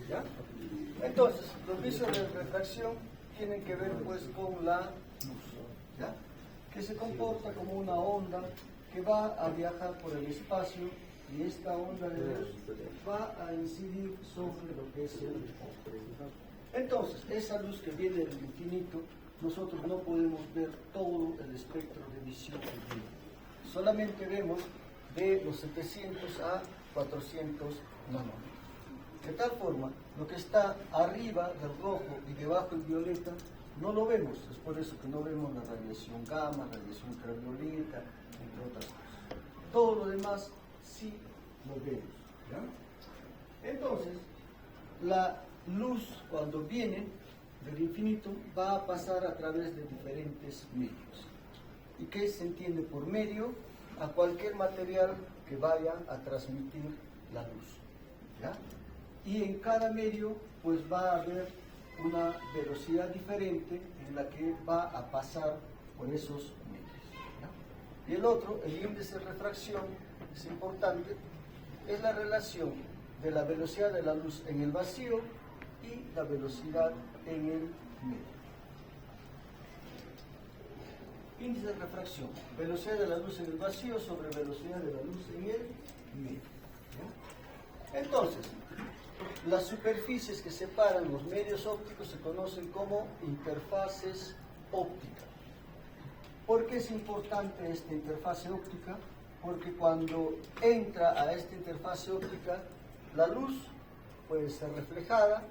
¿Ya? Entonces, los vicios de refracción tienen que ver pues con la luz, ¿ya? Que se comporta como una onda que va a viajar por el espacio y esta onda de luz va a incidir sobre lo que es el objeto. Entonces, esa luz que viene del infinito, nosotros no podemos ver todo el espectro de visión que tiene. Solamente vemos de los 700 a 400 nanómetros. De tal forma, lo que está arriba del rojo y debajo del violeta no lo vemos. Es por eso que no vemos la radiación gamma, radiación ultravioleta, entre otras cosas. Todo lo demás sí lo vemos, ¿ya? Entonces, la luz cuando viene del infinito va a pasar a través de diferentes medios. ¿Y qué se entiende por medio? A cualquier material que vaya a transmitir la luz, ¿ya? Y en cada medio pues va a haber una velocidad diferente en la que va a pasar por esos medios, ¿ya? Y el otro, el índice de refracción, es importante, es la relación de la velocidad de la luz en el vacío y la velocidad en el medio. Índice de refracción, velocidad de la luz en el vacío sobre velocidad de la luz en el medio, ¿ya? Entonces, las superficies que separan los medios ópticos se conocen como interfaces ópticas. ¿Por qué es importante esta interfase óptica? Porque cuando entra a esta interfase óptica, la luz puede ser reflejada,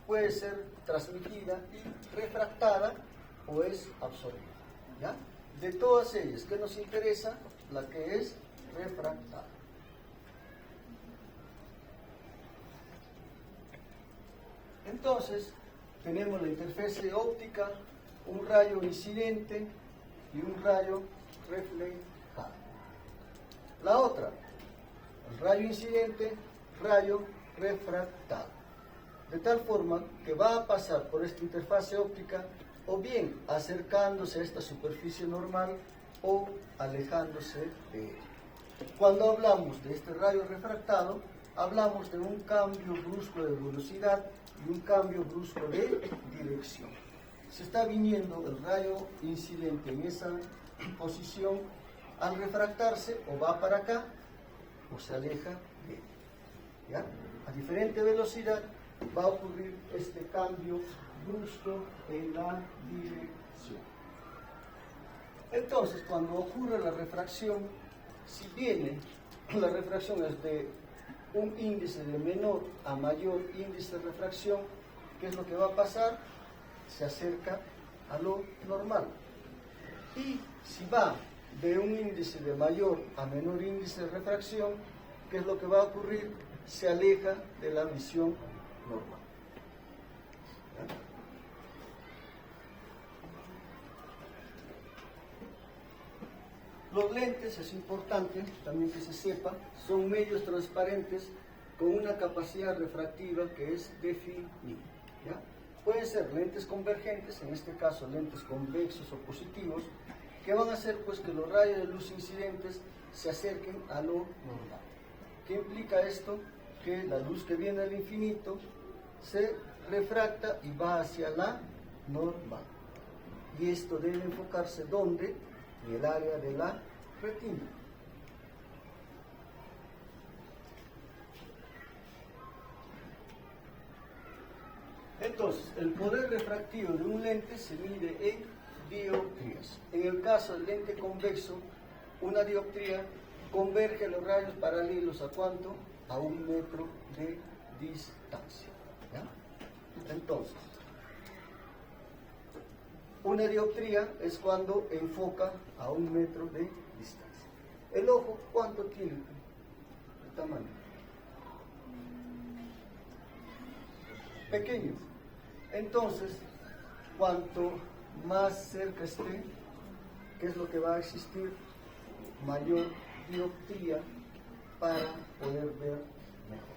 puede ser transmitida y refractada o es absorbida, ¿ya? De todas ellas, ¿qué nos interesa? La que es refractada. Entonces, tenemos la interfase óptica, un rayo incidente y un rayo reflejado. La otra, el rayo incidente, rayo refractado. De tal forma que va a pasar por esta interfase óptica o bien acercándose a esta superficie normal o alejándose de ella. Cuando hablamos de este rayo refractado, hablamos de un cambio brusco de velocidad y un cambio brusco de dirección. Se está viniendo el rayo incidente en esa posición, al refractarse o va para acá o se aleja de él, ¿ya? A diferente velocidad va a ocurrir este cambio brusco en la dirección. Entonces, cuando ocurre la refracción, si viene la refracción es de un índice de menor a mayor índice de refracción, ¿qué es lo que va a pasar? Se acerca a lo normal. Y si va de un índice de mayor a menor índice de refracción, ¿qué es lo que va a ocurrir? Se aleja de la visión normal. Los lentes, es importante también que se sepa, son medios transparentes con una capacidad refractiva que es definida, ¿ya? Pueden ser lentes convergentes, en este caso lentes convexos o positivos, que van a hacer pues que los rayos de luz incidentes se acerquen a lo normal. ¿Qué implica esto? Que la luz que viene del infinito se refracta y va hacia la normal. Y esto debe enfocarse ¿dónde? En el área de la retina. Entonces, el poder refractivo de un lente se mide en dioptrías. En el caso del lente convexo, una dioptría converge los rayos paralelos ¿a cuánto? A 1 metro de distancia, ¿ya? Entonces, una dioptría es cuando enfoca a 1 metro de distancia. El ojo, ¿cuánto tiene de tamaño? Pequeño. Entonces, cuanto más cerca esté, ¿qué es lo que va a existir? Mayor dioptría para poder ver mejor,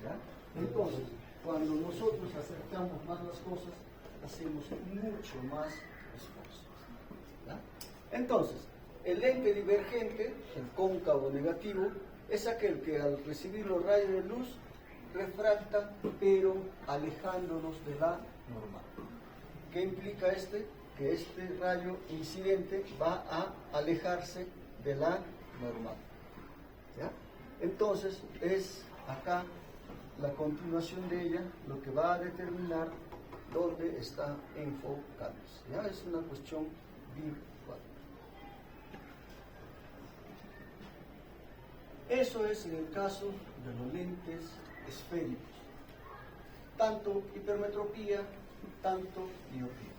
¿ya? Entonces, cuando nosotros acercamos más las cosas, hacemos mucho más esfuerzo, ¿ya? Entonces, el lente divergente, el cóncavo negativo, es aquel que al recibir los rayos de luz refracta, pero alejándonos de la normal. ¿Qué implica que este rayo incidente va a alejarse de la normal? ¿Ya? Entonces es acá la continuación de ella lo que va a determinar dónde está enfocándose. ¿Ya? Es una cuestión virtual. Eso es en el caso de los lentes esféricos, tanto hipermetropía, tanto miopía.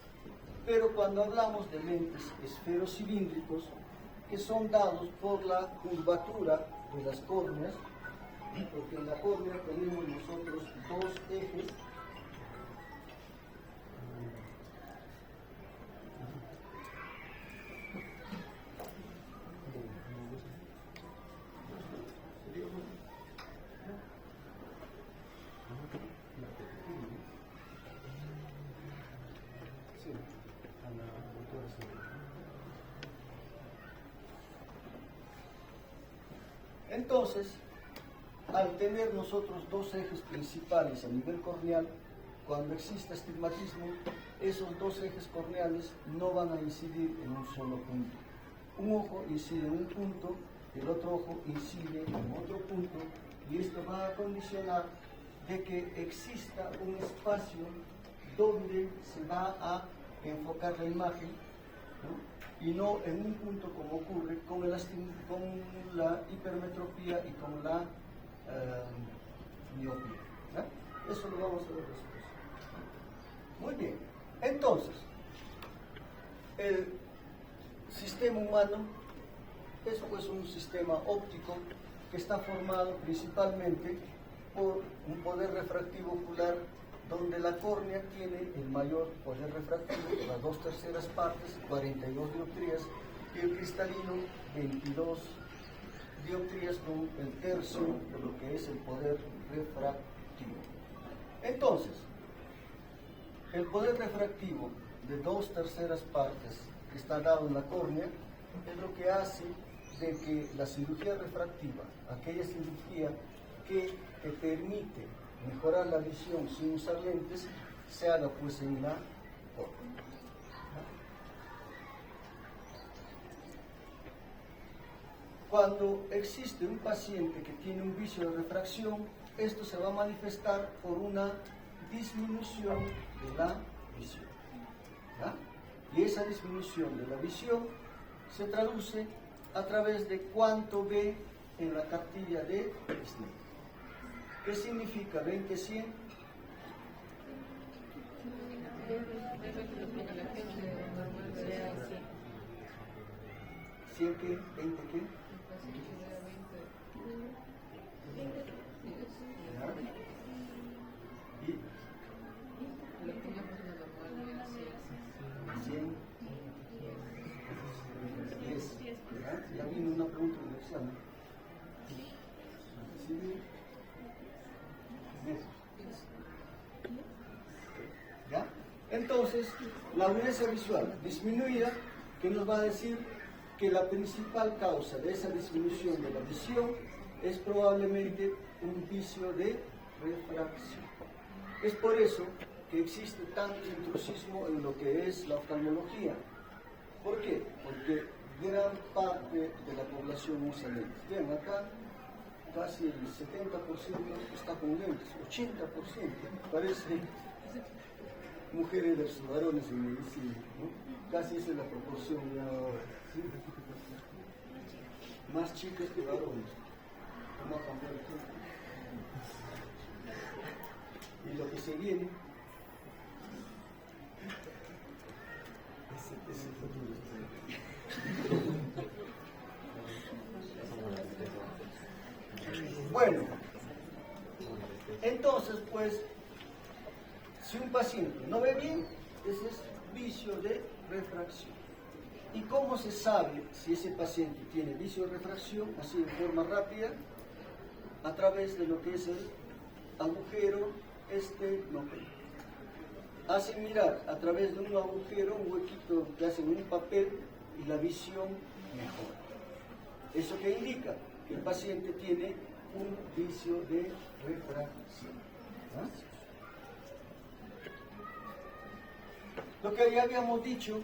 Pero cuando hablamos de lentes esferocilíndricos, que son dados por la curvatura de las córneas, porque en la córnea tenemos nosotros dos ejes, entonces, al tener nosotros dos ejes principales a nivel corneal, cuando existe astigmatismo, esos dos ejes corneales no van a incidir en un solo punto. Un ojo incide en un punto, el otro ojo incide en otro punto, y esto va a condicionar de que exista un espacio donde se va a enfocar la imagen, ¿no? Y no en un punto como ocurre con la hipermetropía y con la miopía. ¿Ya? Eso lo vamos a ver después. Muy bien. Entonces, el sistema humano es pues un sistema óptico que está formado principalmente por un poder refractivo ocular donde la córnea tiene el mayor poder refractivo, las 2/3 partes, 42 dioptrías, y el cristalino, 22 dioptrías con el tercio de lo que es el poder refractivo. Entonces, el poder refractivo de 2/3 partes que está dado en la córnea es lo que hace de que la cirugía refractiva, aquella cirugía que te permite mejorar la visión sin usar lentes, se haga pues en la córnea. Cuando existe un paciente que tiene un vicio de refracción, esto se va a manifestar por una disminución de la visión. ¿Ya? Y esa disminución de la visión se traduce a través de cuánto ve en la cartilla de Snellen. ¿Qué significa 20-100? ¿100 qué? ¿20 qué? ¿Ya? ¿Y? 100. 10. ¿Ya? Ya vino una pregunta del examen. ¿Sí? ¿Ya? Entonces, la audiencia visual disminuida, que nos va a decir que la principal causa de esa disminución de la visión es probablemente un vicio de refracción. Es por eso que existe tanto intrusismo en lo que es la oftalmología. ¿Por qué? Porque gran parte de la población usa lentes. Vean, acá casi el 70% está con lentes, 80%. Parece mujeres versus varones en medicina, ¿no? Casi esa es la proporción ya ahora, ¿sí? Más chicas que varones. Vamos a cambiar el tiempo. Y lo que se viene es el futuro. Bueno, entonces pues, si un paciente no ve bien, ese es vicio de refracción. ¿Y cómo se sabe si ese paciente tiene vicio de refracción, así de forma rápida? A través de lo que es el agujero estenopeico. Hacen mirar a través de un agujero, un huequito que hacen un papel, y la visión mejora. ¿Eso qué indica? Que el paciente tiene un vicio de refracción. ¿Ah? Lo que ya habíamos dicho,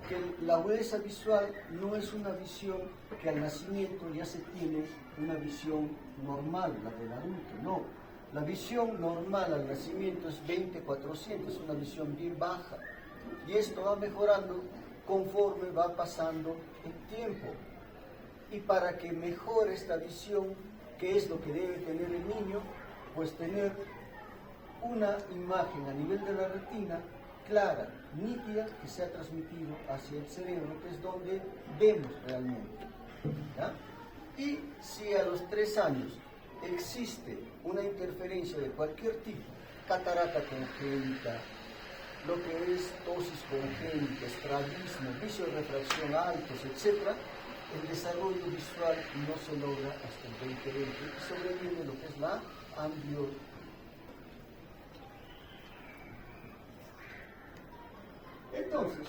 que la agudeza visual no es una visión que al nacimiento ya se tiene una visión normal, la del adulto, no. La visión normal al nacimiento es 20/400, es una visión bien baja. Y esto va mejorando conforme va pasando el tiempo. Y para que mejore esta visión, ¿qué es lo que debe tener el niño? Pues tener una imagen a nivel de la retina clara, nítida, que sea transmitido hacia el cerebro, que es donde vemos realmente. ¿Ya? Y si a los 3 años existe una interferencia de cualquier tipo, catarata congénita, lo que es tosis congénita, estrabismo, vicio de refracción altos, etc., el desarrollo visual no se logra hasta el 2020 y sobreviene lo que es la ambliopía. Entonces,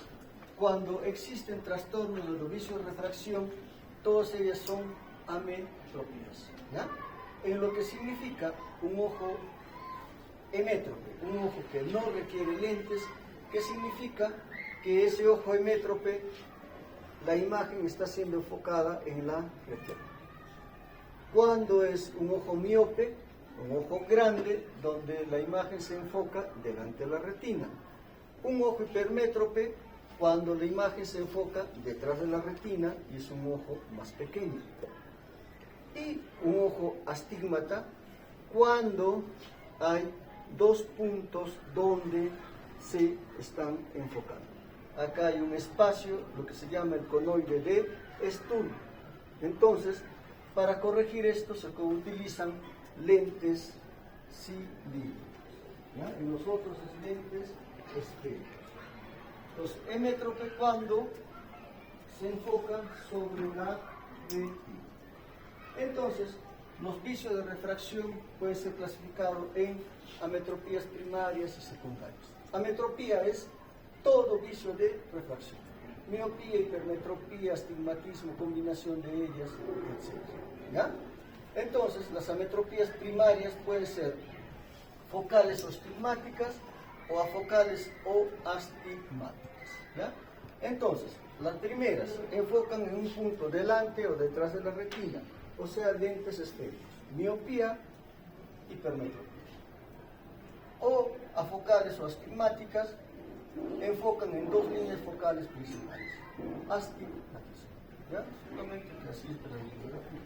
cuando existen trastornos de los vicios de refracción, todas ellas son ametropías, ¿ya? En lo que significa un ojo emétrope, un ojo que no requiere lentes, que significa que ese ojo emétrope, la imagen está siendo enfocada en la retina. Cuando es un ojo miope, un ojo grande, donde la imagen se enfoca delante de la retina. Un ojo hipermétrope, cuando la imagen se enfoca detrás de la retina y es un ojo más pequeño. Y un ojo astigmata, cuando hay 2 puntos donde se están enfocando. Acá hay un espacio, lo que se llama el conoide de Sturm. Entonces, para corregir esto se utilizan lentes cilíndricos. En nosotros es lentes esféricos. Entonces, emétrope cuando se enfocan sobre la retina. Entonces, los vicios de refracción pueden ser clasificados en ametropías primarias y secundarias. Ametropía es todo vicio de refracción. Miopía, hipermetropía, astigmatismo, combinación de ellas, etc. ¿Ya? Entonces, las ametropías primarias pueden ser focales o estigmáticas o afocales o astigmáticas. ¿Ya? Entonces, las primeras enfocan en un punto delante o detrás de la retina, o sea, lentes esféricos. Miopía, hipermetropía. O afocales o astigmáticas enfocan en 2 líneas focales principales. Astigmatismo. ¿Ya? Solamente que así es para la litografía.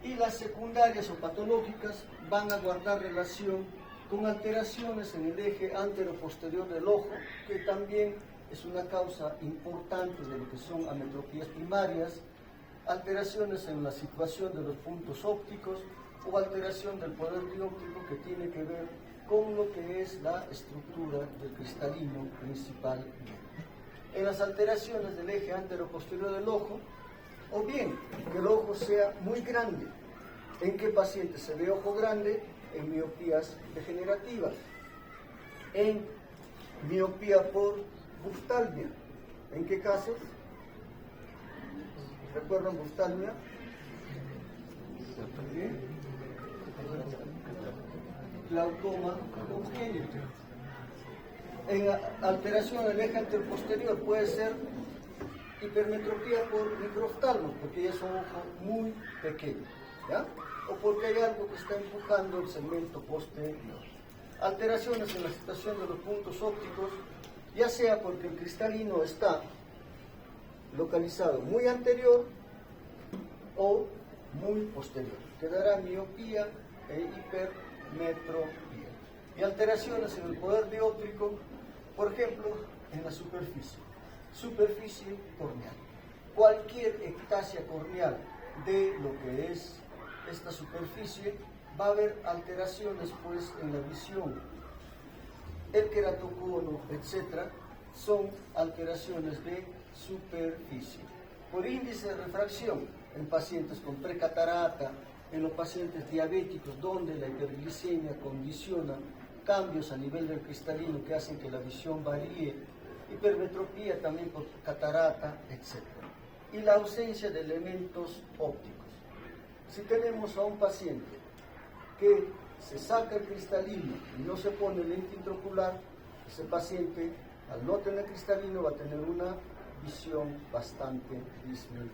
Y las secundarias o patológicas van a guardar relación con alteraciones en el eje antero-posterior del ojo, que también es una causa importante de lo que son ametropías primarias, alteraciones en la situación de los puntos ópticos o alteración del poder dióptrico que tiene que ver con lo que es la estructura del cristalino principalmente. En las alteraciones del eje antero-posterior del ojo, o bien que el ojo sea muy grande. ¿En qué paciente se ve ojo grande? En miopías degenerativas. En miopía por buftalmia. ¿En qué casos? ¿Recuerdan buftalmia? Glaucoma congénito. En alteración del eje anteroposterior puede ser hipermetropía por microoftalmo, porque ya es un ojo muy pequeño, ¿ya? O porque hay algo que está empujando el segmento posterior. Alteraciones en la situación de los puntos ópticos, ya sea porque el cristalino está localizado muy anterior o muy posterior. Quedará miopía e hipermetropía. Y alteraciones en el poder dióptrico, por ejemplo, en la superficie corneal. Cualquier ectasia corneal de lo que es esta superficie va a haber alteraciones pues en la visión. El queratocono, etc., son alteraciones de superficie. Por índice de refracción, en pacientes con precatarata, en los pacientes diabéticos, donde la hiperglicemia condiciona cambios a nivel del cristalino que hacen que la visión varíe, hipermetropía también por catarata, etc. y la ausencia de elementos ópticos. Si tenemos a un paciente que se saca el cristalino y no se pone lente intraocular, ese paciente, al no tener cristalino, va a tener una visión bastante disminuida.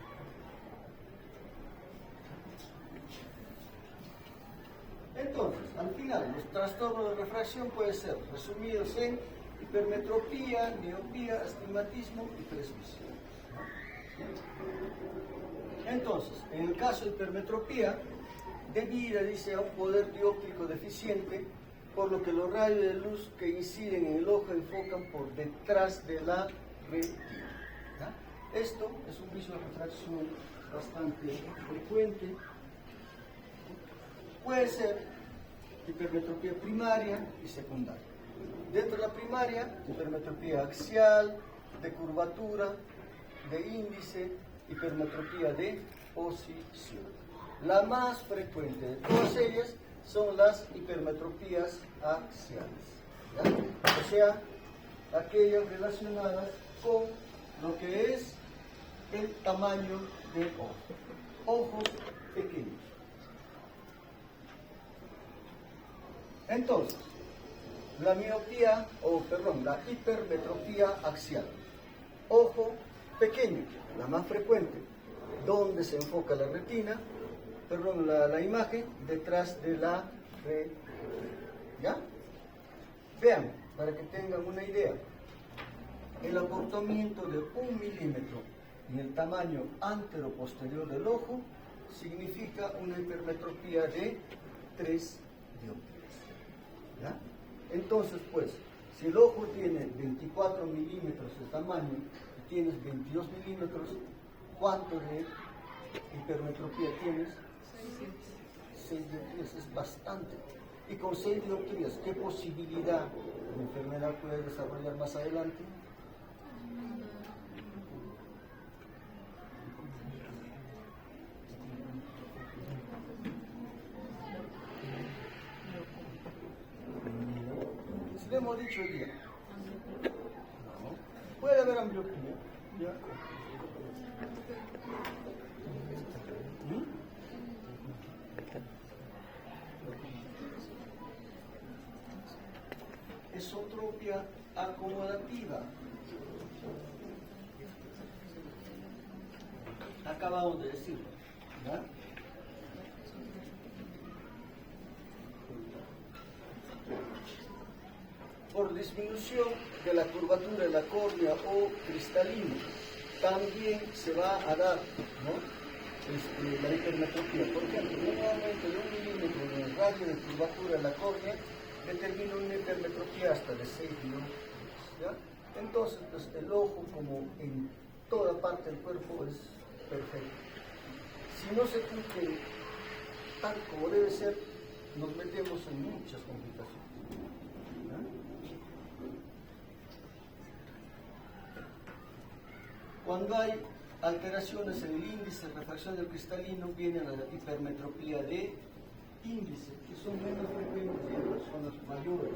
Entonces, al final, los trastornos de refracción pueden ser resumidos en hipermetropía, miopía, astigmatismo y presbicia. Entonces, en el caso de hipermetropía, debido, dice, a un poder dióptrico deficiente, por lo que los rayos de luz que inciden en el ojo enfocan por detrás de la retina. Esto es un vicio de refracción bastante frecuente. Puede ser hipermetropía primaria y secundaria. Dentro de la primaria, hipermetropía axial, de curvatura, de índice, hipermetropía de posición. La más frecuente de todas ellas son las hipermetropías axiales, ¿ya? O sea, aquellas relacionadas con lo que es el tamaño del ojo. Ojos pequeños. Entonces, la miopía, la hipermetropía axial. Ojo pequeño, la más frecuente, donde se enfoca la retina, la imagen detrás de la retina. ¿Ya? Vean, para que tengan una idea, el acortamiento de 1 milímetro en el tamaño antero-posterior del ojo significa una hipermetropía de 3 dioptrías. ¿Ya? Entonces, pues, si el ojo tiene 24 milímetros de tamaño y tienes 22 milímetros, ¿cuánto de hipermetropía tienes? 6 dioptrías, es bastante. Y con 6 dioptrías, ¿qué posibilidad de enfermedad puede desarrollar más adelante? Si le hemos dicho hoy día, no, puede haber ambliopía, ¿ya? Esotropia acomodativa. Acabamos de decirlo, ¿ya? Por disminución de la curvatura de la córnea o cristalino, también se va a dar, ¿no? La hipermetropía. Por ejemplo, un aumento de 1 milímetro en el radio de curvatura de la córnea determina una hipermetropía hasta de 6 dioptrías, ¿ya? Entonces, pues, el ojo, como en toda parte del cuerpo, es perfecto. Si no se cumple tal como debe ser, nos metemos en muchas complicaciones. Cuando hay alteraciones en el índice de refracción del cristalino, viene la hipermetropía de índice, que son menos frecuentes en personas mayores.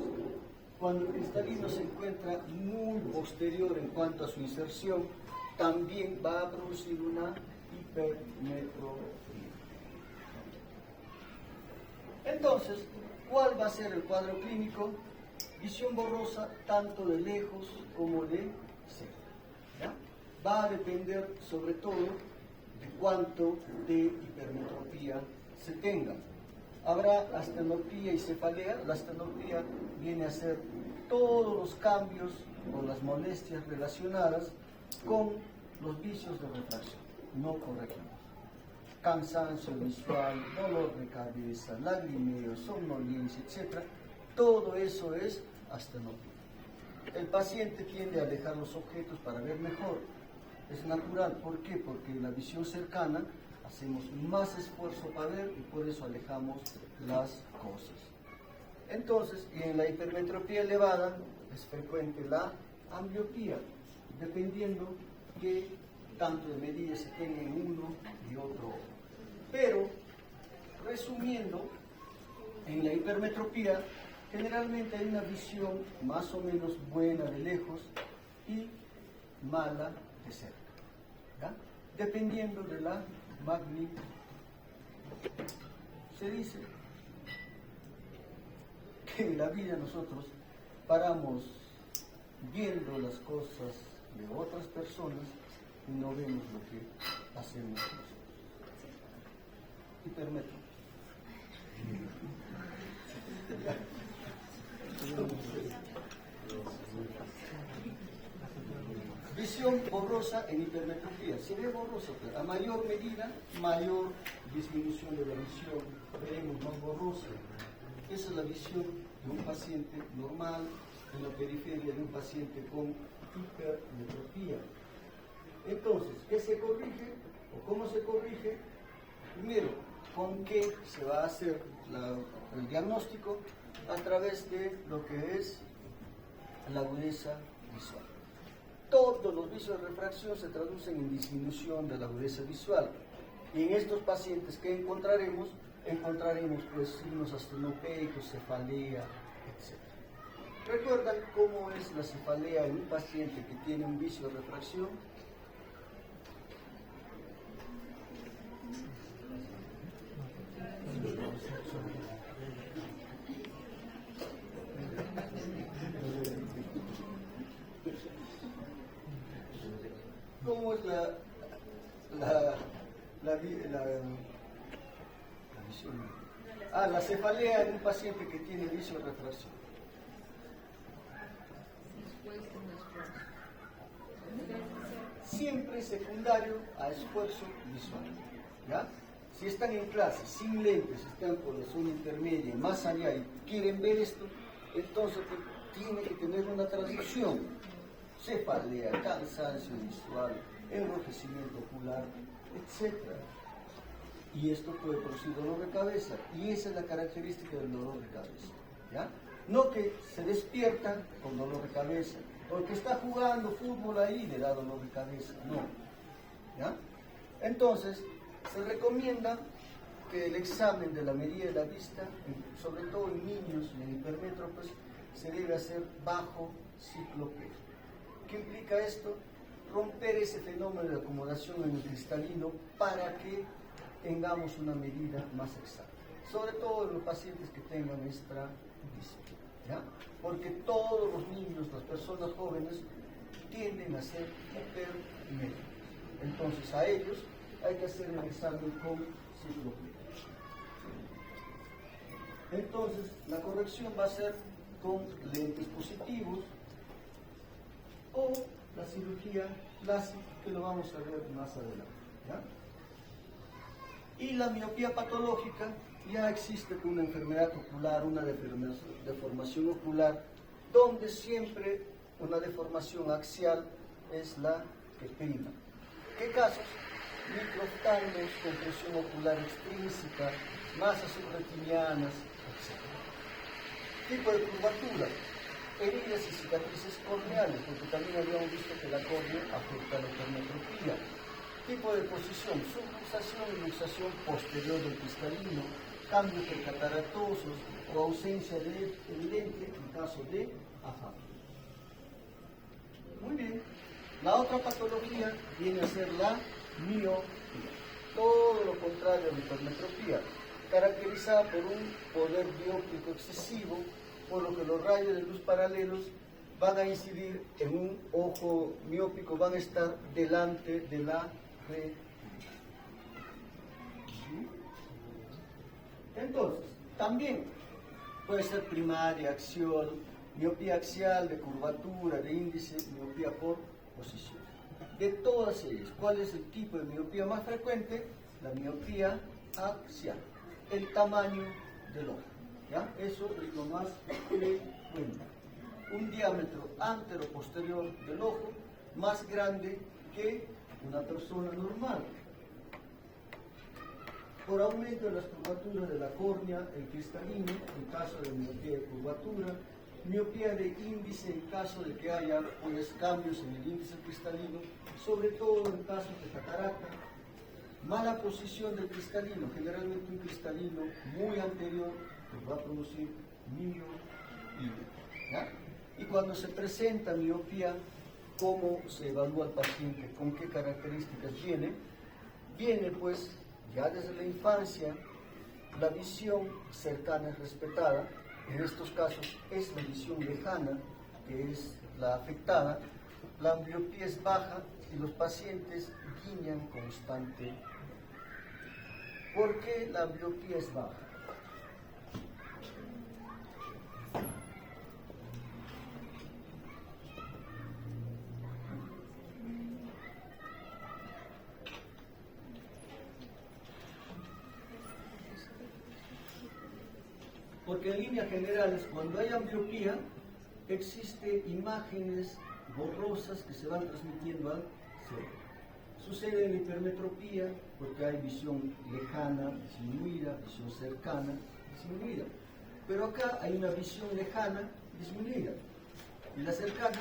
Cuando el cristalino se encuentra muy posterior en cuanto a su inserción, también va a producir una hipermetropía. Entonces, ¿cuál va a ser el cuadro clínico? Visión borrosa tanto de lejos como de cerca, ¿ya? Va a depender sobre todo de cuánto de hipermetropía se tenga. Habrá astenopía y cefalea. La astenopía viene a ser todos los cambios o las molestias relacionadas con los vicios de refracción no corregidos. Cansancio visual, dolor de cabeza, lagrimeo, somnolencia, etc. Todo eso es astenopía. El paciente tiende a alejar los objetos para ver mejor. Es natural, ¿por qué? Porque en la visión cercana hacemos más esfuerzo para ver y por eso alejamos las cosas. Entonces, en la hipermetropía elevada es frecuente la ambliopía, dependiendo qué tanto de medidas se tenga en uno y otro ojo. Pero, resumiendo, en la hipermetropía generalmente hay una visión más o menos buena de lejos y mala de cerca, ¿ya? dependiendo de la magnitud. Se dice que en la vida nosotros paramos viendo las cosas de otras personas y no vemos lo que hacemos nosotros. Hipermetro. Visión borrosa en hipermetropía. Se ve borrosa, pero a mayor medida, mayor disminución de la visión. Veremos más borrosa. Esa es la visión de un paciente normal en la periferia de un paciente con hipermetropía. Entonces, ¿qué se corrige o cómo se corrige? Primero, ¿con qué se va a hacer el diagnóstico? A través de lo que es la agudeza visual. Todos los vicios de refracción se traducen en disminución de la agudeza visual. Y en estos pacientes que encontraremos pues signos astenopeicos, cefalea, etc. ¿Recuerdan cómo es la cefalea en un paciente que tiene un vicio de refracción? ¿Cómo es la visión? La cefalea en un paciente que tiene vicio de refracción. Siempre secundario a esfuerzo visual. ¿Ya? Si están en clase sin lentes, están por la zona intermedia, más allá y quieren ver esto, entonces tiene que tener una traducción. Cefalea, cansancio visual, enrojecimiento ocular, etc. Y esto puede producir dolor de cabeza, y esa es la característica del dolor de cabeza. ¿Ya? No que se despiertan con dolor de cabeza, porque está jugando fútbol ahí y le da dolor de cabeza, no. ¿Ya? Entonces, se recomienda que el examen de la medida de la vista, sobre todo en niños y en hipermétropes, se debe hacer bajo ciclo P. ¿Qué implica esto? Romper ese fenómeno de acomodación en el cristalino para que tengamos una medida más exacta. Sobre todo en los pacientes que tengan estrabismo, ¿ya? Porque todos los niños, las personas jóvenes, tienden a ser hipermétropes. Entonces a ellos hay que hacer un examen con ciclo P. Entonces la corrección va a ser con lentes positivos, o la cirugía láser, que lo vamos a ver más adelante. ¿Ya? Y la miopía patológica ya existe con una enfermedad ocular, una deformación ocular, donde siempre una deformación axial es la que prima. ¿Qué casos? Microftalmos, compresión ocular extrínseca, masas subretinianas, etc. Tipo de curvatura, heridas y cicatrices corneales, porque también habíamos visto que la córnea afecta a la hipermetropía. Tipo de posición, subluxación y luxación posterior del cristalino, cambios percataratosos o ausencia de lente en caso de afán. Muy bien. La otra patología viene a ser la miopía, todo lo contrario a la hipermetropía, caracterizada por un poder dióptrico excesivo, por lo que los rayos de luz paralelos van a incidir en un ojo miópico, van a estar delante de la retina. Entonces, también puede ser primaria, axial, miopía axial, de curvatura, de índice, miopía por posición. De todas ellas, ¿cuál es el tipo de miopía más frecuente? La miopía axial, el tamaño del ojo. ¿Ya? Eso es lo más frecuente. Un diámetro antero-posterior del ojo más grande que una persona normal. Por aumento de las curvaturas de la córnea, el cristalino, en caso de miopía de curvatura, miopía de índice en caso de que haya pues, cambios en el índice cristalino, sobre todo en casos de catarata. Mala posición del cristalino, generalmente un cristalino muy anterior, que va a producir miopía. ¿Ya? Y cuando se presenta miopía, ¿cómo se evalúa al paciente? ¿Con qué características viene? viene pues ya desde la infancia la visión cercana es respetada. En estos casos es la visión lejana que es la afectada, la ambliopía es baja y los pacientes guiñan constantemente. ¿Por qué la ambliopía es baja? Porque en líneas generales, cuando hay ambliopía, existen imágenes borrosas que se van transmitiendo al cerebro. Sucede en la hipermetropía porque hay visión lejana disminuida, visión cercana disminuida. Pero acá hay una visión lejana disminuida y la cercana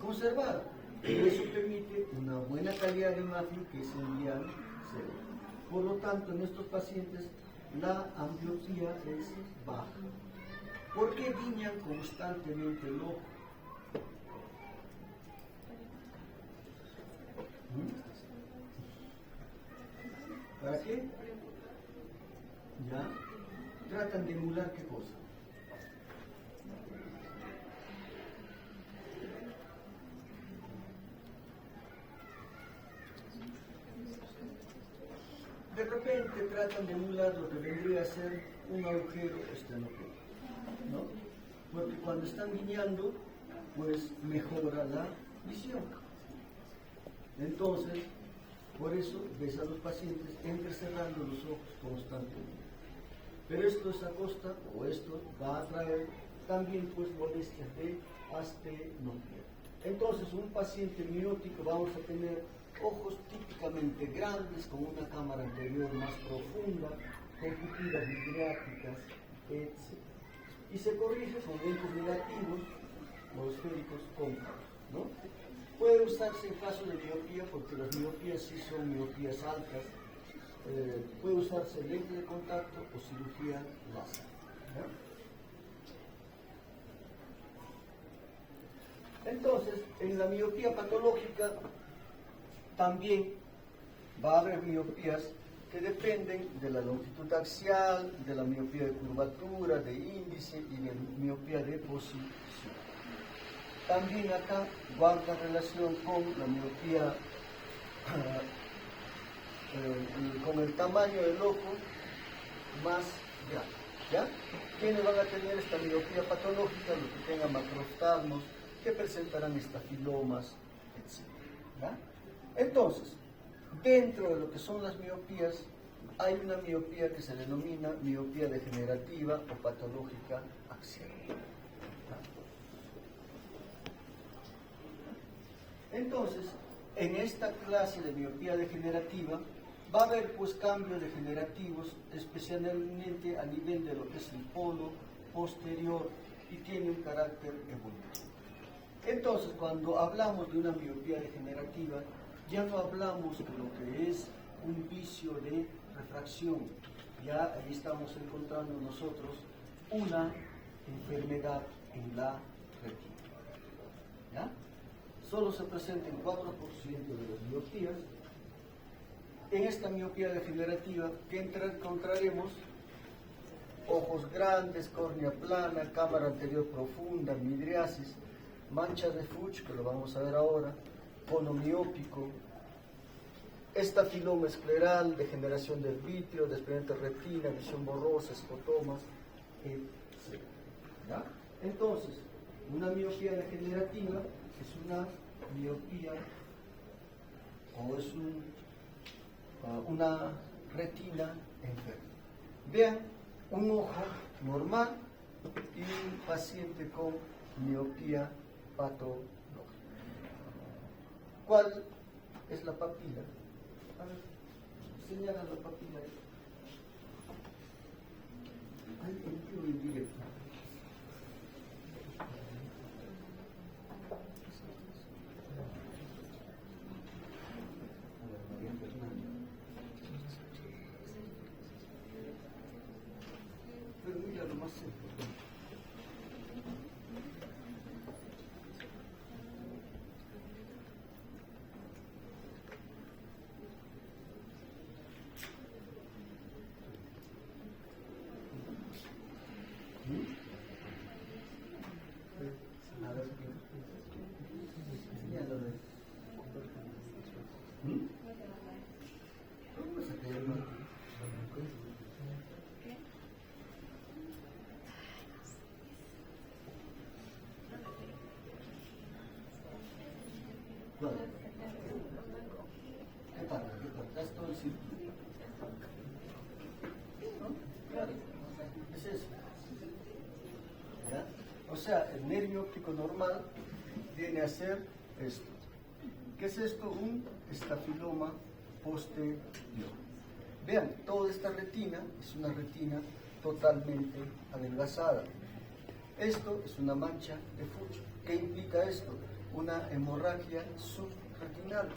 conservada. Y eso permite una buena calidad de imagen que es enviar al cerebro. Por lo tanto, en estos pacientes la ambliopía es baja. ¿Por qué guiñan constantemente el ojo? ¿Para qué? ¿Ya? Tratan de emular qué cosa. De repente tratan de emular lo que vendría a ser un agujero estenopédico, ¿no? Porque cuando están guiñando, pues mejora la visión. Entonces, por eso ves a los pacientes entrecerrando los ojos constantemente. Pero esto es a costa, o esto va a traer también pues molestias de astenopía. Entonces, un paciente miótico vamos a tener ojos típicamente grandes, con una cámara anterior más profunda, con pupilas midriáticas, etc. Y se corrige con lentes negativos o esféricos cóncavos, ¿no? Puede usarse en caso de miopía, porque las miopías sí son miopías altas. Puede usarse lente de contacto o cirugía láser, ¿no? Entonces, en la miopía patológica también va a haber miopías que dependen de la longitud axial, de la miopía de curvatura, de índice y de miopía de posición. También acá guarda relación con la miopía, con el tamaño del ojo más grande, ¿ya? ¿Quiénes van a tener esta miopía patológica? Los que tengan macroftalmos, que presentarán estafilomas, etc. ¿Ya? Entonces, dentro de lo que son las miopías, hay una miopía que se denomina miopía degenerativa o patológica axial. Entonces, en esta clase de miopía degenerativa va a haber pues cambios degenerativos, especialmente a nivel de lo que es el polo posterior y tiene un carácter evolutivo. Entonces, cuando hablamos de una miopía degenerativa, ya no hablamos de lo que es un vicio de refracción. Ya ahí estamos encontrando nosotros una enfermedad en la retina. ¿Ya? Solo se presenta en 4% de las miopías. En esta miopía degenerativa, que encontraremos ojos grandes, córnea plana, cámara anterior profunda, midriasis, manchas de Fuchs, que lo vamos a ver ahora, cono miópico, estafiloma escleral, degeneración del vítreo, desprendimiento de retina, visión borrosa, escotomas, etc. ¿Ya? Entonces, una miopía degenerativa es una miopía o es una retina enferma. Vean, un ojo normal y un paciente con miopía patológica. ¿Cuál es la papila? A ver, señala la papila ahí. Ahí incluye el directo. Pero mira lo más simple. A ver, ya lo ves. Vamos a caer mal. ¿Cuál? ¿Qué tal? ¿Es todo el círculo? ¿No? Es eso. ¿Ya? O sea, el nervio óptico normal viene a ser esto. ¿Qué es esto? Un estafiloma posterior. Vean, toda esta retina es una retina totalmente adelgazada. Esto es una mancha de Fuchs. ¿Qué implica esto? Una hemorragia subretinal.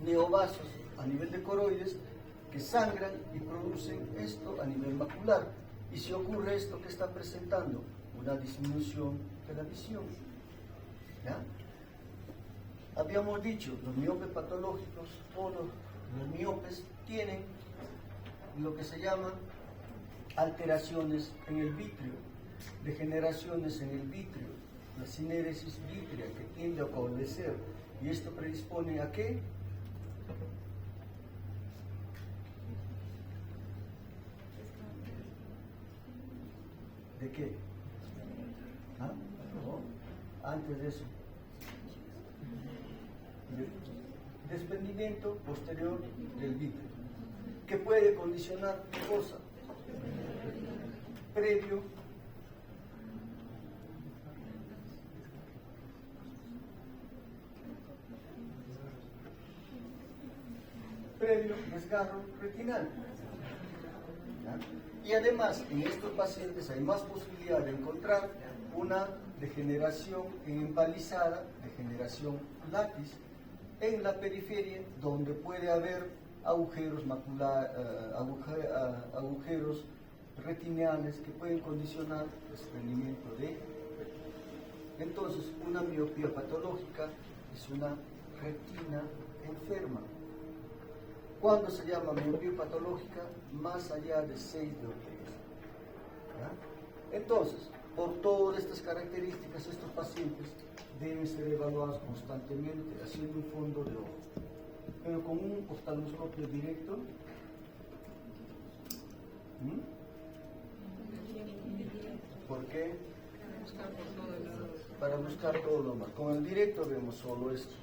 Neovasos a nivel de coroides que sangran y producen esto a nivel macular. Y si ocurre esto, ¿qué está presentando? Una disminución de la visión. ¿Ya? Habíamos dicho, los miopes patológicos o los miopes tienen lo que se llama alteraciones en el vitrio, degeneraciones en el vitrio, la cinéresis vítrea que tiende a obedecer. ¿Y esto predispone a qué? ¿De qué? ¿Ah? No. Antes de eso. Desprendimiento posterior del vitrio, que puede condicionar qué cosa previo desgarro retinal. ¿Ya? Y además en estos pacientes hay más posibilidad de encontrar una degeneración empalizada, degeneración látiz, en la periferia, donde puede haber agujeros agujeros retinales que pueden condicionar el desprendimiento de retina. Entonces, una miopía patológica es una retina enferma. ¿Cuándo se llama miopía patológica? Más allá de 6 dioptrías. Entonces, por todas estas características, estos pacientes deben ser evaluados constantemente haciendo un fondo de ojo, pero con un oftalmoscopio directo. ¿Por qué? Para buscar todo lo más. Con el directo vemos solo esto,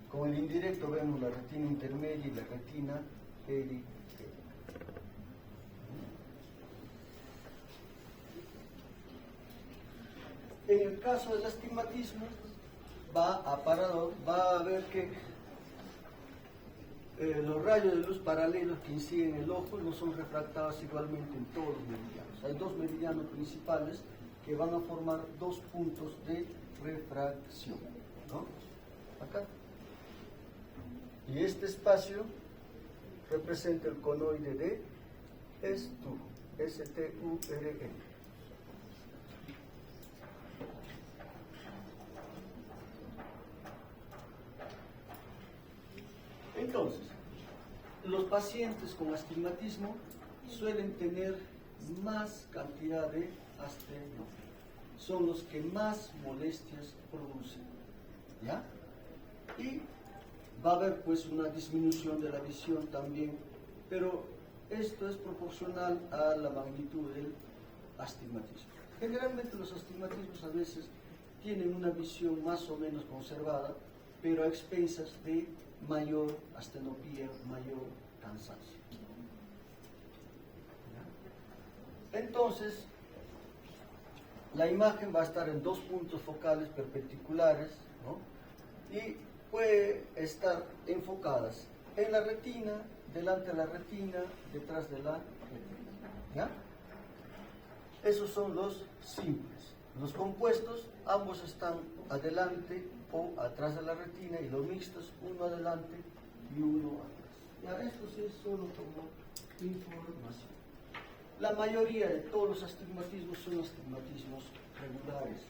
con el indirecto vemos la retina intermedia y la retina periférica. En el caso del astigmatismo, va a ver que los rayos de luz paralelos que inciden en el ojo no son refractados igualmente en todos los meridianos. Hay dos meridianos principales que van a formar dos puntos de refracción, ¿no? Acá. Y este espacio representa el conoide de Sture, S-T-U-R-E. Entonces, los pacientes con astigmatismo suelen tener más cantidad de astenopía. Son los que más molestias producen, ¿ya? Y va a haber pues una disminución de la visión también, pero esto es proporcional a la magnitud del astigmatismo. Generalmente los astigmatismos a veces tienen una visión más o menos conservada, pero a expensas de mayor astenopía, mayor cansancio. Entonces, la imagen va a estar en dos puntos focales perpendiculares, ¿no? Y puede estar enfocadas en la retina, delante de la retina, detrás de la retina. ¿Ya? Esos son los simples. Los compuestos, ambos están adelante o atrás de la retina, y los mixtos, uno adelante y uno atrás. Ya, esto sí es solo como información. La mayoría de todos los astigmatismos son astigmatismos regulares.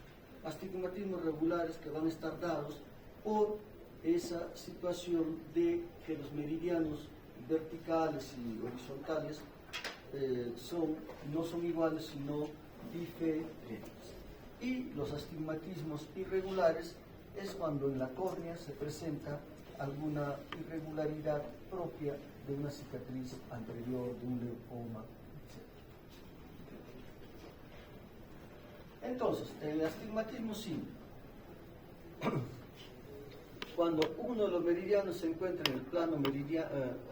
Astigmatismos regulares que van a estar dados por esa situación de que los meridianos verticales y horizontales no son iguales, sino diferentes. Y los astigmatismos irregulares es cuando en la córnea se presenta alguna irregularidad propia de una cicatriz anterior, de un leucoma, etc. Entonces, el astigmatismo simple, cuando uno de los meridianos se encuentra en el plano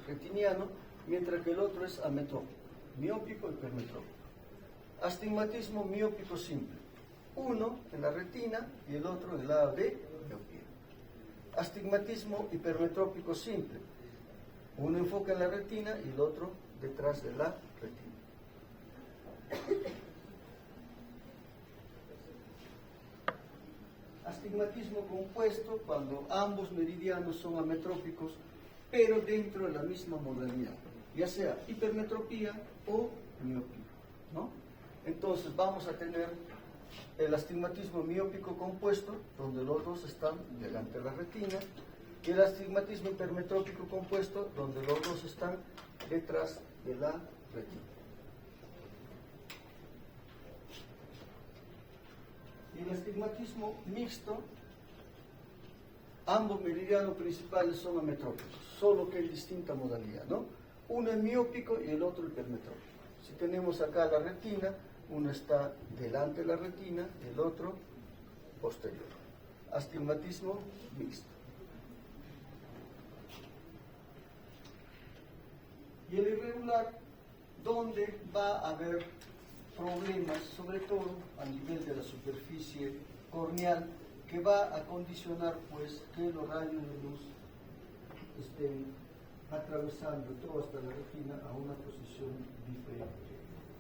retiniano, mientras que el otro es ametrópico, miópico y hipermetrópico. Astigmatismo miópico simple, uno en la retina y el otro en el lado de miopía. Astigmatismo hipermetrópico simple, uno enfoca en la retina y el otro detrás de la retina. Astigmatismo compuesto, cuando ambos meridianos son ametrópicos, pero dentro de la misma modalidad, ya sea hipermetropía o miopía, ¿no? Entonces vamos a tener el astigmatismo miópico compuesto, donde los dos están delante de la retina, y el astigmatismo hipermetrópico compuesto, donde los dos están detrás de la retina. Y el astigmatismo mixto, ambos meridianos principales son ametrópicos, solo que en distinta modalidad, ¿no? Uno es miópico y el otro hipermetrópico. Si tenemos acá la retina, uno está delante de la retina y el otro posterior. Astigmatismo mixto. Y el irregular, donde va a haber problemas, sobre todo a nivel de la superficie corneal, que va a condicionar pues que los rayos de luz estén atravesando todo hasta la retina a una posición diferente,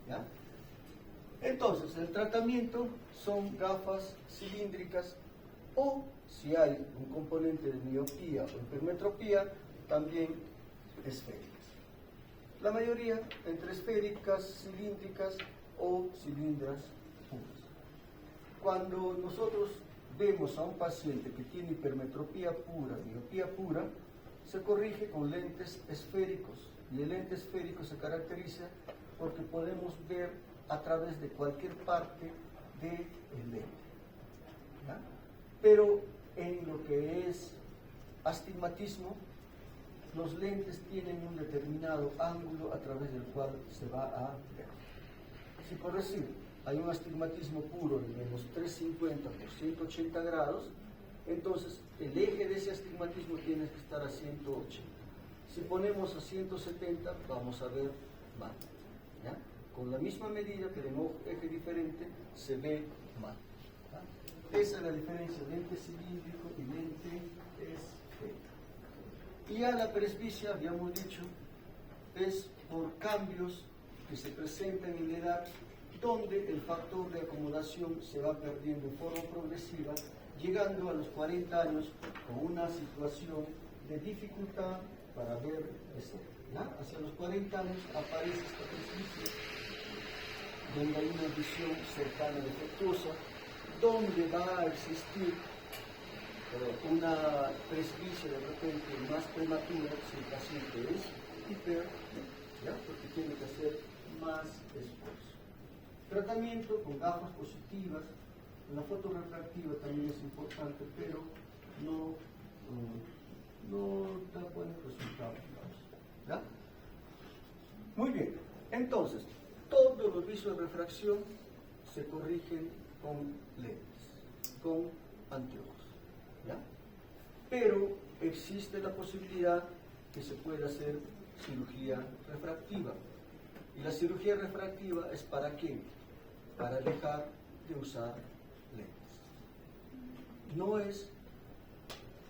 ¿ya? Entonces, el tratamiento son gafas cilíndricas o, si hay un componente de miopía o hipermetropía, también esféricas. La mayoría entre esféricas, cilíndricas o cilindras puras. Cuando nosotros vemos a un paciente que tiene hipermetropía pura, miopía pura, se corrige con lentes esféricos, y el lente esférico se caracteriza porque podemos ver a través de cualquier parte del lente, ¿ya? Pero en lo que es astigmatismo, los lentes tienen un determinado ángulo a través del cual se va a ver. Si por decir, hay un astigmatismo puro de menos 350 por 180 grados, entonces el eje de ese astigmatismo tiene que estar a 180. Si ponemos a 170, vamos a ver mal, ¿ya? Con la misma medida, pero en un eje diferente, se ve mal, ¿ya? Esa es la diferencia de lente cilíndrico y lente esférico. Y ya la presbicia, habíamos dicho, es por cambios que se presentan en la edad, donde el factor de acomodación se va perdiendo en forma progresiva, llegando a los 40 años con una situación de dificultad para ver de cerca, ¿ya? Hacia los 40 años aparece esta presbicia, donde hay una visión cercana defectuosa, donde va a existir una presbicia de repente más prematura si el paciente es hiper, ¿ya? Porque tiene que hacer más esfuerzo. Tratamiento con gafas positivas, la fotorefractiva también es importante, pero no da buenos resultados, ¿ya? Muy bien, entonces, todos los vicios de refracción se corrigen con lentes, con anteojos, ¿ya? Pero existe la posibilidad que se pueda hacer cirugía refractiva. Y la cirugía refractiva es ¿para qué? Para dejar de usar lentes. No es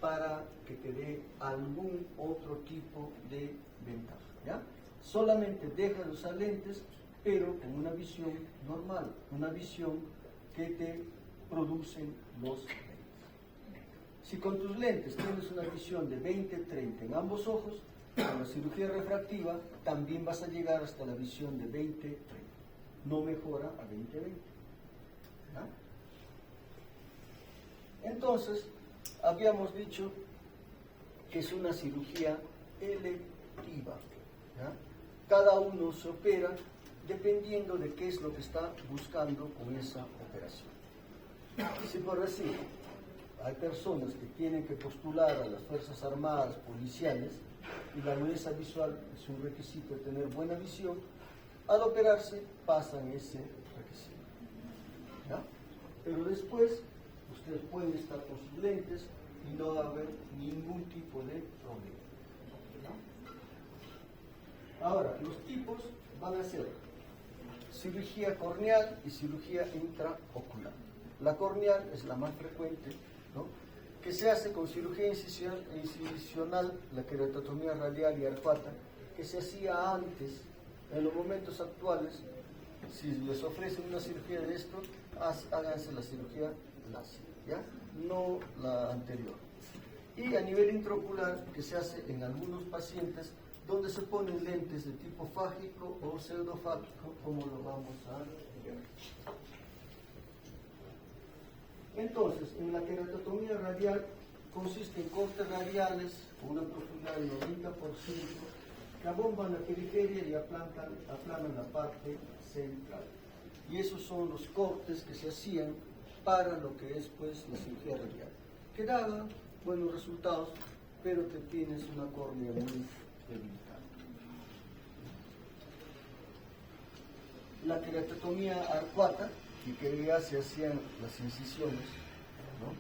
para que te dé algún otro tipo de ventaja, ¿ya? Solamente deja de usar lentes, pero con una visión normal, una visión que te producen los lentes. Si con tus lentes tienes una visión de 20-30 en ambos ojos, con la cirugía refractiva también vas a llegar hasta la visión de 20-30. No mejora a 20-20. ¿Ya? Entonces, habíamos dicho que es una cirugía electiva, ¿ya? Cada uno se opera dependiendo de qué es lo que está buscando con esa operación. Si por decir, hay personas que tienen que postular a las Fuerzas Armadas, policiales, y la agudeza visual es un requisito de tener buena visión, al operarse pasan ese requisito. ¿Ya? Pero después, ustedes pueden estar con sus lentes y no va a haber ningún tipo de problema. ¿Ya? Ahora, los tipos van a ser cirugía corneal y cirugía intraocular. La corneal es la más frecuente, ¿no?, que se hace con cirugía incisional, la queratotomía radial y arcuata, que se hacía antes. En los momentos actuales, si les ofrecen una cirugía de esto, háganse la cirugía láser, ¿ya? No la anterior. Y a nivel intraocular, que se hace en algunos pacientes donde se ponen lentes de tipo fágico o pseudofágico, como lo vamos a ver. Entonces, en la queratotomía radial consiste en cortes radiales con una profundidad del 90%, que abomban la periferia y aplanan la parte central. Y esos son los cortes que se hacían para lo que es, pues, la cirugía radial, que daba buenos resultados, pero te tienes una córnea muy debilitada. La queratotomía arcuata, que ya se hacían las incisiones, ¿no?,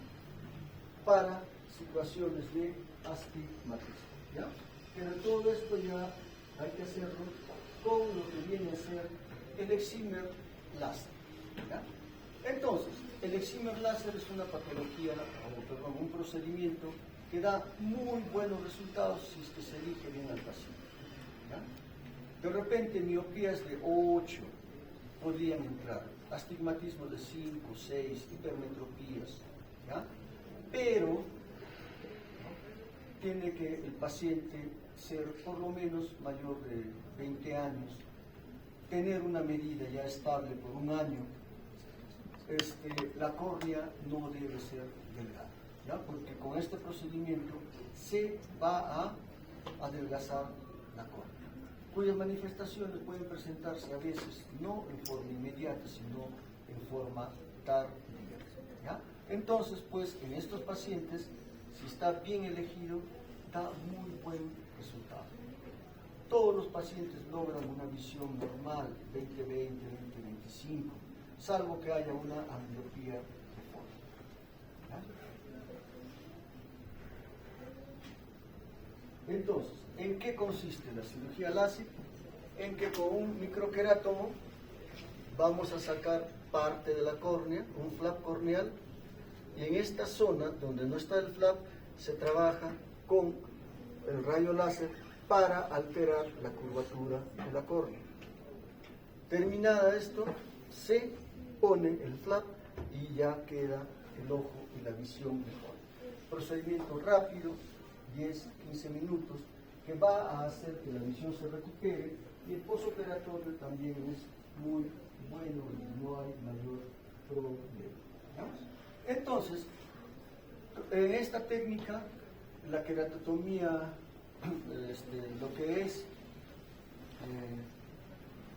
para situaciones de astigmatismo, ¿ya? Pero todo esto ya hay que hacerlo con lo que viene a ser el excimer láser, ¿ya? Entonces, el excimer láser es una patología, un procedimiento que da muy buenos resultados si es que se elige bien al paciente, ¿ya? De repente, miopías de 8 podrían entrar, astigmatismo de 5, 6, hipermetropías, ¿ya? Pero, ¿no?, tiene que el paciente ser por lo menos mayor de 20 años, tener una medida ya estable por un año. La córnea no debe ser delgada, ¿ya?, porque con este procedimiento se va a adelgazar la córnea, cuyas manifestaciones pueden presentarse a veces no en forma inmediata, sino en forma tardía, ¿ya? Entonces, pues, en estos pacientes, si está bien elegido, da muy buen resultado. Todos los pacientes logran una visión normal, 20/20, 20/25, salvo que haya una ambliopía de fondo, ¿ya? Entonces, ¿en qué consiste la cirugía láser? En que con un microquerátomo vamos a sacar parte de la córnea, un flap corneal, y en esta zona donde no está el flap se trabaja con el rayo láser para alterar la curvatura de la córnea. Terminada esto, se pone el flap y ya queda el ojo y la visión mejor. Procedimiento rápido, 10-15 minutos, que va a hacer que la visión se recupere, y el postoperatorio también es muy bueno y no hay mayor problema, ¿no? Entonces, en esta técnica, la queratotomía, lo que es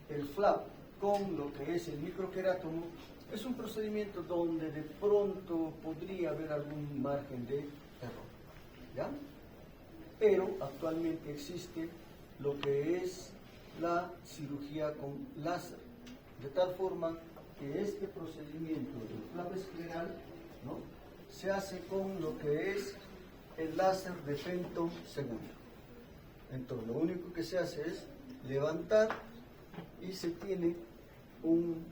el flap con lo que es el microquerátomo, es un procedimiento donde de pronto podría haber algún margen de error, ¿ya? Pero actualmente existe lo que es la cirugía con láser, de tal forma que este procedimiento del flap escleral, ¿no?, se hace con lo que es el láser de femtosegundo. Entonces, lo único que se hace es levantar y se tiene un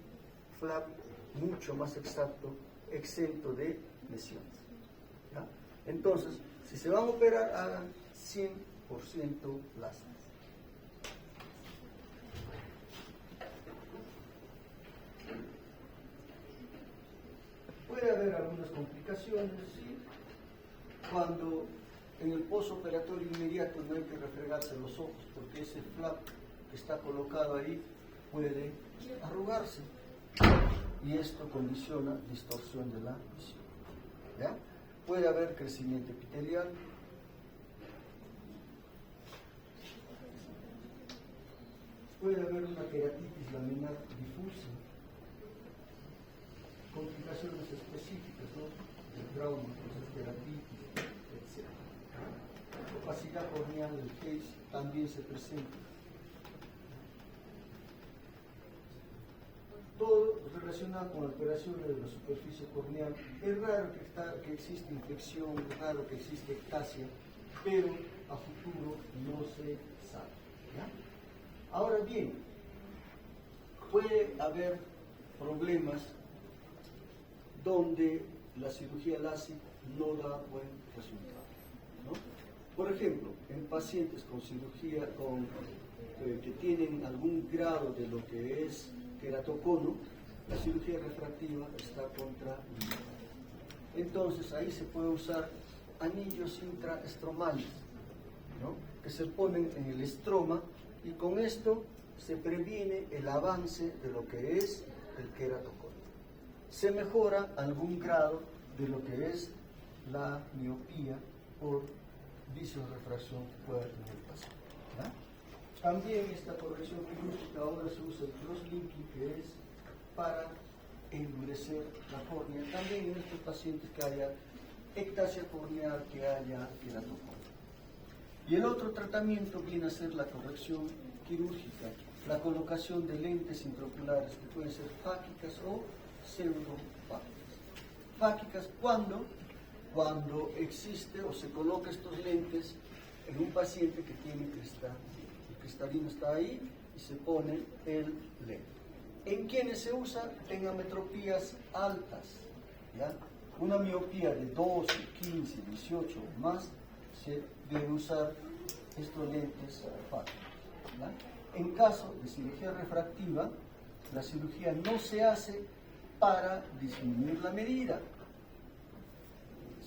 flap mucho más exacto, exento de lesiones, ¿ya? Entonces, si se van a operar, hagan 100% láser. Puede haber algunas complicaciones, ¿sí?, cuando en el postoperatorio inmediato no hay que refregarse los ojos, porque ese flap que está colocado ahí puede arrugarse, y esto condiciona distorsión de la visión, ¿ya? Puede haber crecimiento epitelial, puede haber una queratitis laminar difusa, complicaciones específicas, ¿no? El trauma, queratitis, etc. Opacidad corneal del case también se presenta. Todo relacionado con alteraciones de la superficie corneal. Es raro que exista infección, es raro que exista ectasia, pero a futuro no se sabe. ¿Ya? Ahora bien, puede haber problemas donde la cirugía láser no da buen resultado, ¿no? Por ejemplo, en pacientes con cirugía que tienen algún grado de lo que es queratocono, la cirugía refractiva está contraindicada. Entonces ahí se puede usar anillos intraestromales, ¿no? Que se ponen en el estroma, y con esto se previene el avance de lo que es el queratocono. Se mejora algún grado de lo que es la miopía por visiorefracción que pueda tener el paciente, ¿ya? También esta corrección quirúrgica ahora se usa el cross-linking, que es para endurecer la córnea, también en estos pacientes que haya ectasia corneal, que haya queratocono. Y el otro tratamiento viene a ser la corrección quirúrgica, la colocación de lentes intraoculares que pueden ser fáquicas o pseudofáquicas. Fáquicas, ¿cuándo? Cuando existe o se coloca estos lentes en un paciente que tiene cristalino. El cristalino está ahí y se pone el lente. ¿En quiénes se usa? En ametropías altas, ¿ya? Una miopía de 12, 15, 18 o más, se debe usar estos lentes fácicos, ¿ya? En caso de cirugía refractiva, la cirugía no se hace para disminuir la medida.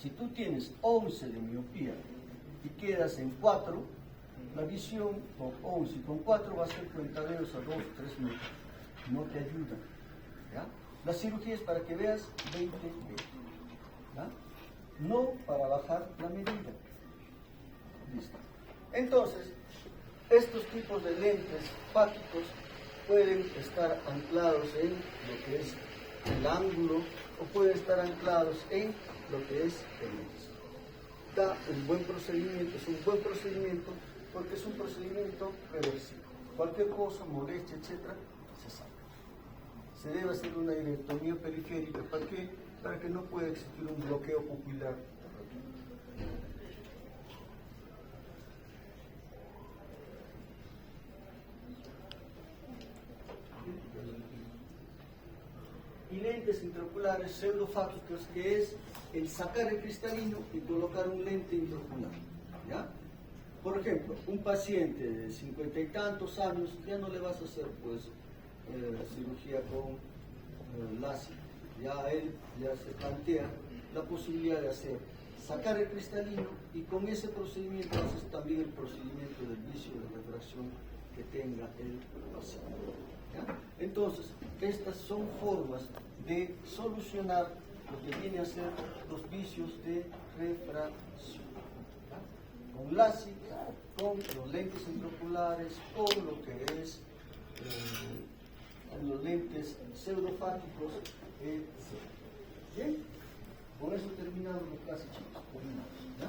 Si tú tienes 11 de miopía y quedas en 4, la visión con 11 y con 4 va a ser cuentaderos a 2, 3 metros. No te ayuda, ¿ya? La cirugía es para que veas 20 metros, ¿ya? No para bajar la medida. Listo. Entonces, estos tipos de lentes fáquicos pueden estar anclados en lo que es el ángulo o pueden estar anclados en lo que es el índice. Da un buen procedimiento, es un buen procedimiento porque es un procedimiento reversible. Cualquier cosa, molestia, etcétera, se saca. Se debe hacer una irectomía periférica. ¿Para qué? Para que no pueda existir un bloqueo pupilar. Y lentes intraoculares pseudofáquicos, que es el sacar el cristalino y colocar un lente intraocular, ¿ya? Por ejemplo, un paciente de 50 y tantos años, ya no le vas a hacer pues cirugía con láser. Ya él ya se plantea la posibilidad de sacar el cristalino, y con ese procedimiento haces también el procedimiento del vicio de refracción que tenga el paciente, ¿ya? Entonces, estas son formas de solucionar lo que viene a ser los vicios de refracción, ¿ya? Con láser, con los lentes intraoculares, con lo que es los lentes pseudofáquicos, etc. Bien, con eso terminamos la clase, chicos. Terminamos, ¿ya?